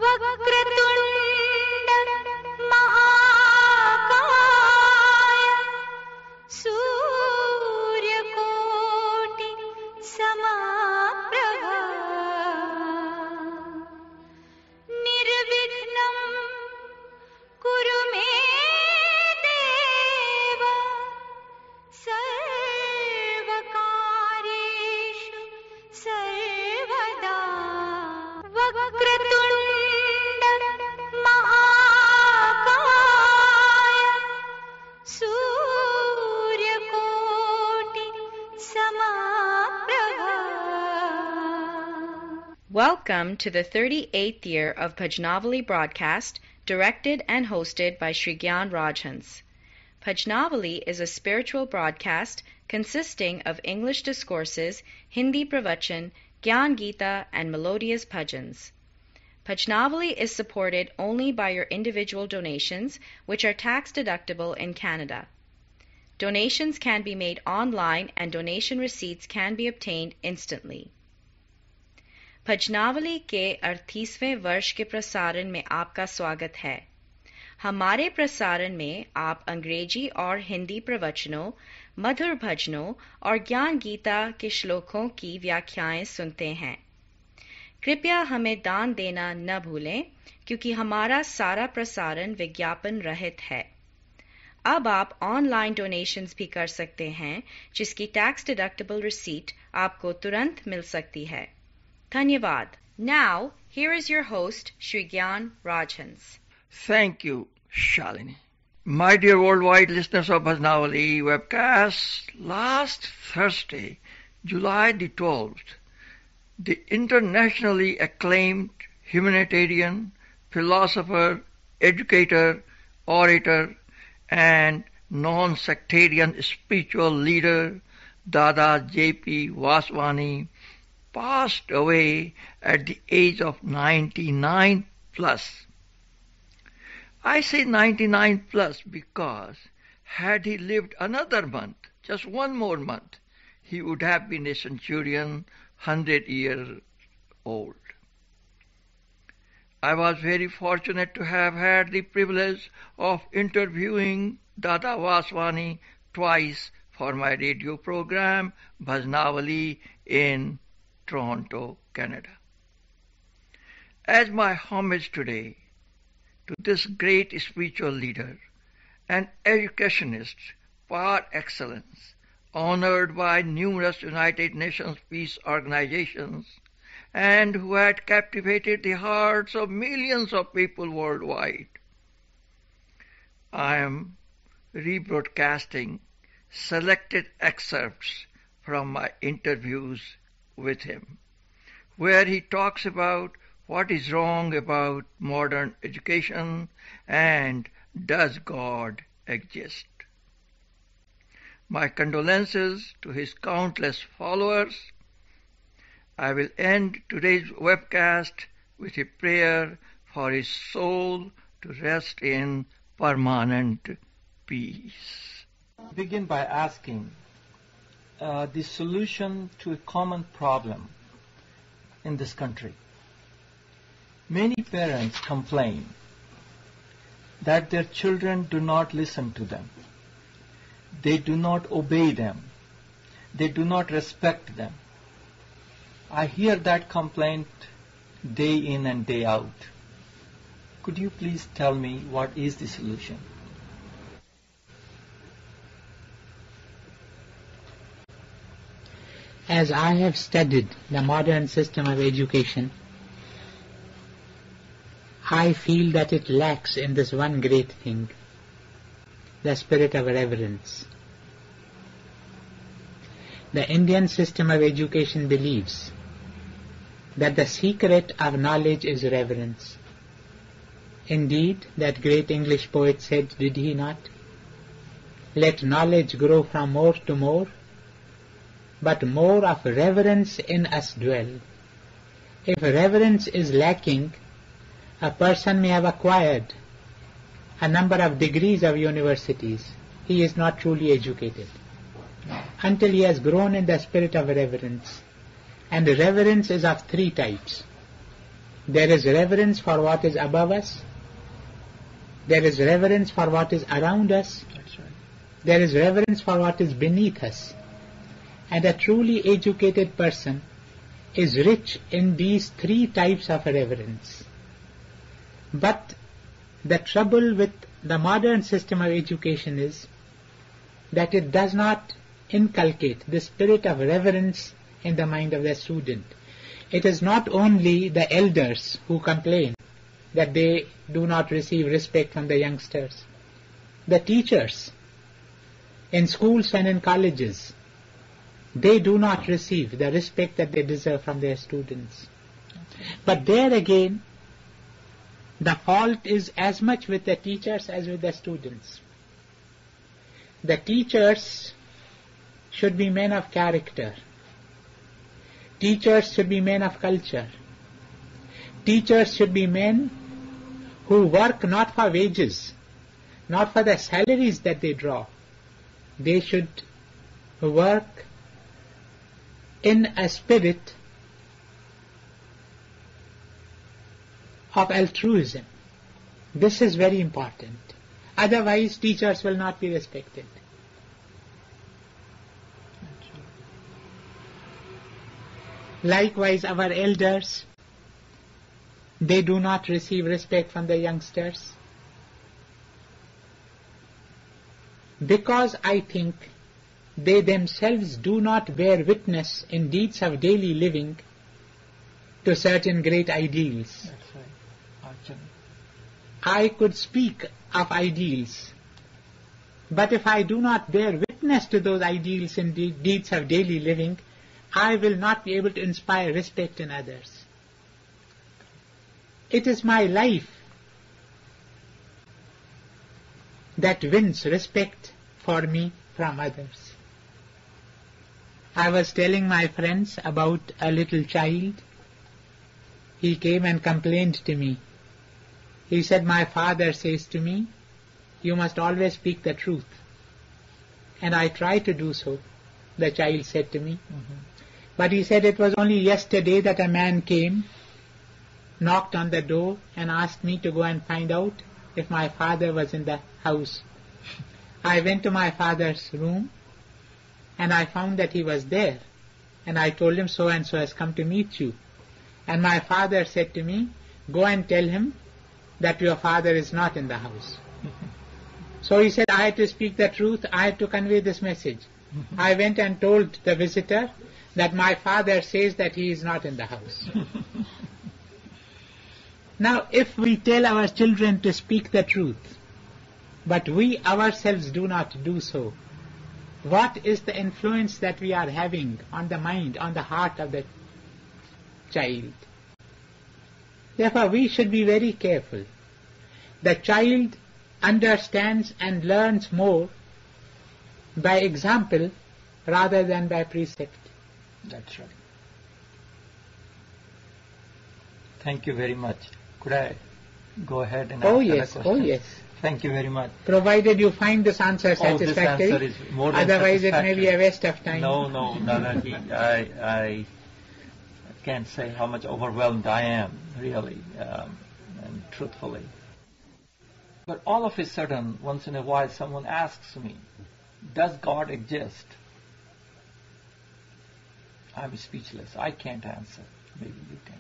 वक्रतुण्ड महाकाय सूर्यकोटि समप्रभा निर्विघ्नं कुरु मे देव सर्वकार्येषु सर्वदा वक्रतुण्ड महाकाय सूर्यकोटि समप्रभा. Welcome to the 38th year of Bhajanawali broadcast, directed and hosted by Shri Gyan Rajhans. Bhajanawali is a spiritual broadcast consisting of English discourses, Hindi pravachan, Gyan Gita, and melodious bhajans. Bhajanawali is supported only by your individual donations, which are tax-deductible in Canada. Donations can be made online and donation receipts can be obtained instantly. भजनावली के 38वें वर्ष के प्रसारण में आपका स्वागत है। हमारे प्रसारण में आप अंग्रेजी और हिंदी प्रवचनों, मधुर भजनों और ज्ञान गीता के श्लोकों की व्याख्याएं सुनते हैं। कृपया हमें दान देना न भूलें, क्योंकि हमारा सारा प्रसारण विज्ञापन रहित है। अब आप ऑनलाइन डोनेशंस भी कर सकते हैं, जिसकी टैक्स डिडक्टेबल रिसीट आपको तुरंत मिल सकती है। धन्यवाद. Now, here is your host, Shri Gyan Rajhans. Thank you, Shalini. My dear worldwide listeners of Bhajanawali webcast, last Thursday, July the 12th, the internationally acclaimed humanitarian, philosopher, educator, orator, and non-sectarian spiritual leader, Dada J.P. Vaswani, passed away at the age of 99 plus. I say 99 plus because had he lived another month, just one more month, he would have been a centurion, 100 years old. I was very fortunate to have had the privilege of interviewing Dada Vaswani twice for my radio program, Bhajanawali, in Toronto, Canada. As my homage today to this great spiritual leader and educationist par excellence, honored by numerous United Nations peace organizations, and who had captivated the hearts of millions of people worldwide, I am rebroadcasting selected excerpts from my interviews with him, where he talks about what is wrong about modern education and does God exist. My condolences to his countless followers. I will end today's webcast with a prayer for his soul to rest in permanent peace. Begin by asking the solution to a common problem in this country. Many parents complain that their children do not listen to them. They do not obey them. They do not respect them. I hear that complaint day in and day out. Could you please tell me what is the solution? As I have studied the modern system of education, I feel that it lacks in this one great thing, the spirit of reverence. The Indian system of education believes that the secret of knowledge is reverence. Indeed, that great English poet said, did he not? Let knowledge grow from more to more, but more of reverence in us dwell. If reverence is lacking, a person may have acquired a number of degrees of universities. He is not truly educated until he has grown in the spirit of reverence. And reverence is of three types. There is reverence for what is above us. There is reverence for what is around us. That's right. There is reverence for what is beneath us. And a truly educated person is rich in these three types of reverence. But the trouble with the modern system of education is that it does not inculcate the spirit of reverence in the mind of the student. It is not only the elders who complain that they do not receive respect from the youngsters. The teachers in schools and in colleges, they do not receive the respect that they deserve from their students. But there again, the fault is as much with the teachers as with the students. The teachers should be men of character. Teachers should be men of culture. Teachers should be men who work not for wages, not for the salaries that they draw. They should work in a spirit of altruism. This is very important. Otherwise, teachers will not be respected. Likewise, our elders, they do not receive respect from the youngsters. Because I think they themselves do not bear witness in deeds of daily living to certain great ideals. That's right. Actually. I could speak of ideals, but if I do not bear witness to those ideals in deeds of daily living, I will not be able to inspire respect in others. It is my life that wins respect for me from others. I was telling my friends about a little child. He came and complained to me. He said, my father says to me, you must always speak the truth. And I try to do so, the child said to me. But he said it was only yesterday that a man came, knocked on the door and asked me to go and find out if my father was in the house. I went to my father's room and I found that he was there. And I told him so and so has come to meet you. And my father said to me, go and tell him that your father is not in the house. So he said, I had to speak the truth, I had to convey this message. I went and told the visitor that my father says that he is not in the house. Now, if we tell our children to speak the truth, but we ourselves do not do so, what is the influence that we are having on the mind, on the heart of the child? Therefore, we should be very careful. The child understands and learns more by example rather than by precept. That's right. Thank you very much. Could I go ahead and ask another question? Oh yes. Thank you very much. Provided you find this answer satisfactory. This answer is more than otherwise satisfactory. It may be a waste of time. No, Dadaji, I can't say how much overwhelmed I am, really, and truthfully. But all of a sudden, once in a while, someone asks me, does God exist? I'm speechless. I can't answer. Maybe you can.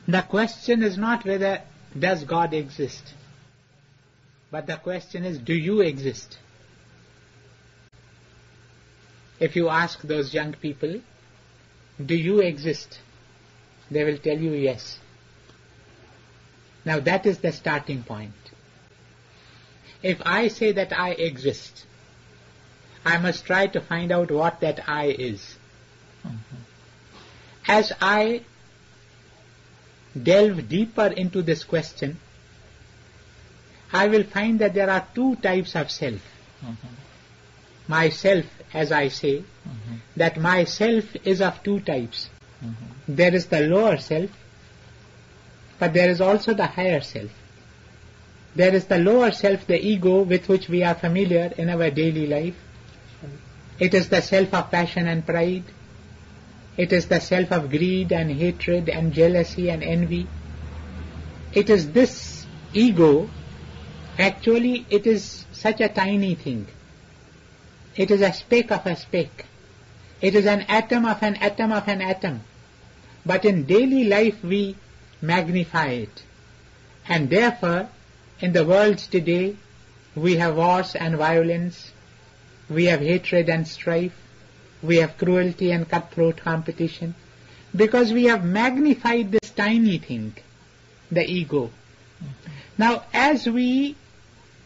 The question is not whether does God exist, but the question is, do you exist? If you ask those young people, do you exist? They will tell you yes. Now that is the starting point. If I say that I exist, I must try to find out what that I is. As I delve deeper into this question, I will find that there are two types of self. Myself, as I say, that myself is of two types. There is the lower self, but there is also the higher self. There is the lower self, the ego, with which we are familiar in our daily life. It is the self of passion and pride. It is the self of greed and hatred and jealousy and envy. It is this ego. Actually, it is such a tiny thing. It is a speck of a speck. It is an atom of an atom of an atom. But in daily life we magnify it. And therefore, in the world today, we have wars and violence, we have hatred and strife, we have cruelty and cutthroat competition, because we have magnified this tiny thing, the ego. Now, as we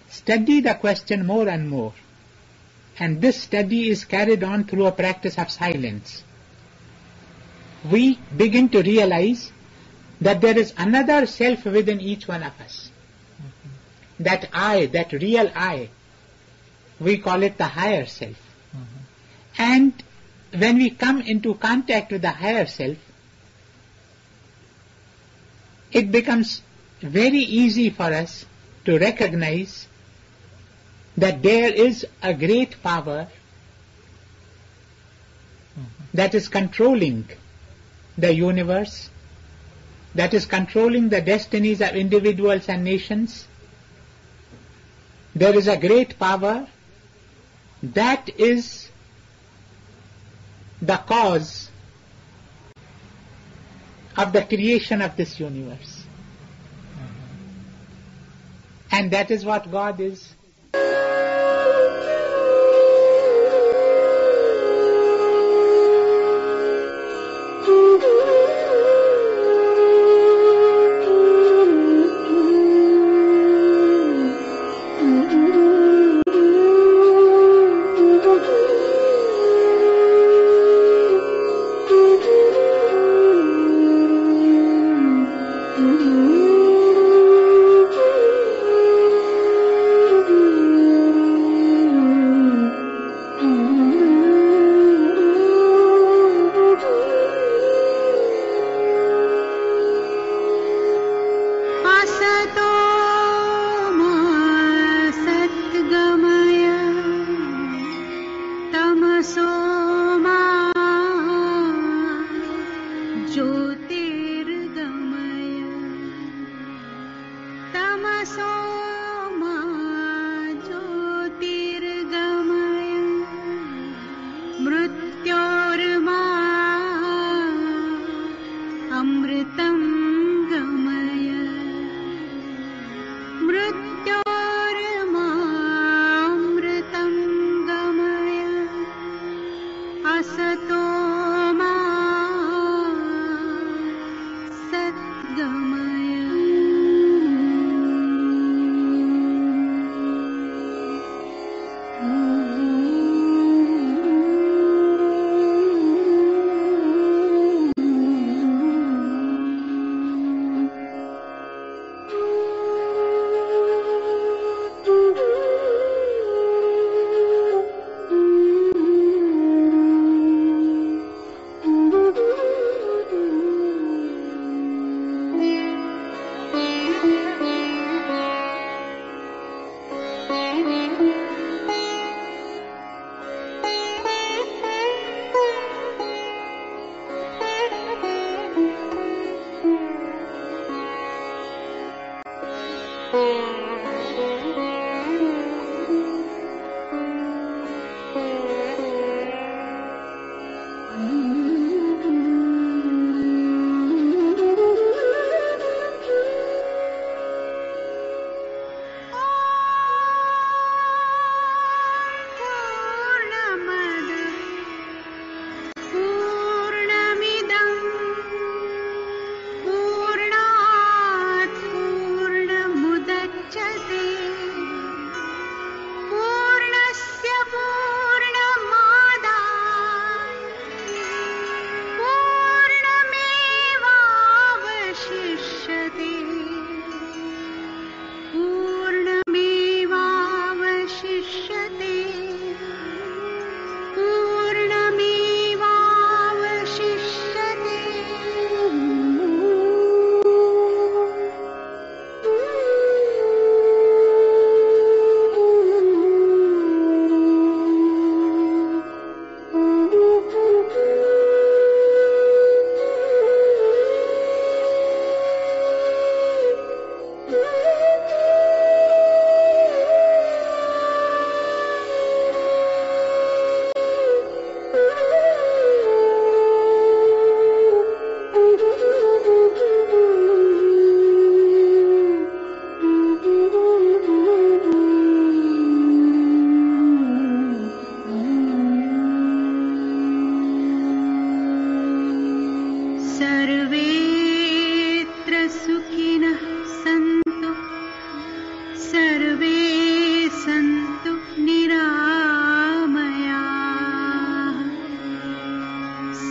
study the question more and more, and this study is carried on through a practice of silence, we begin to realize that there is another self within each one of us. That I, that real I, we call it the higher self. And when we come into contact with the higher self, it becomes very easy for us to recognize that there is a great power that is controlling the universe, that is controlling the destinies of individuals and nations. There is a great power that is the cause of the creation of this universe. And that is what God is.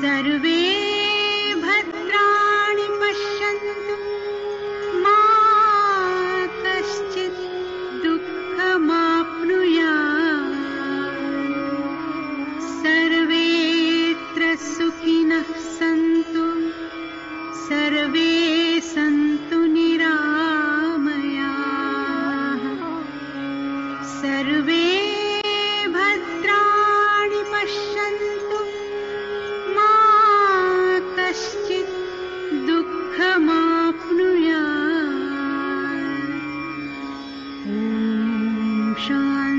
सर्वे भद्राणि पश्यन्तु मा कश्चित् दुःखमाप्नुयात् सर्वेऽत्र सुखिनः सन्तु सर्वे सन्तु निरामयाः सर्वे भद्राणि पश्यन्तु मा कश्चित् दुःखमाप्नुयात् ॐ शान्ति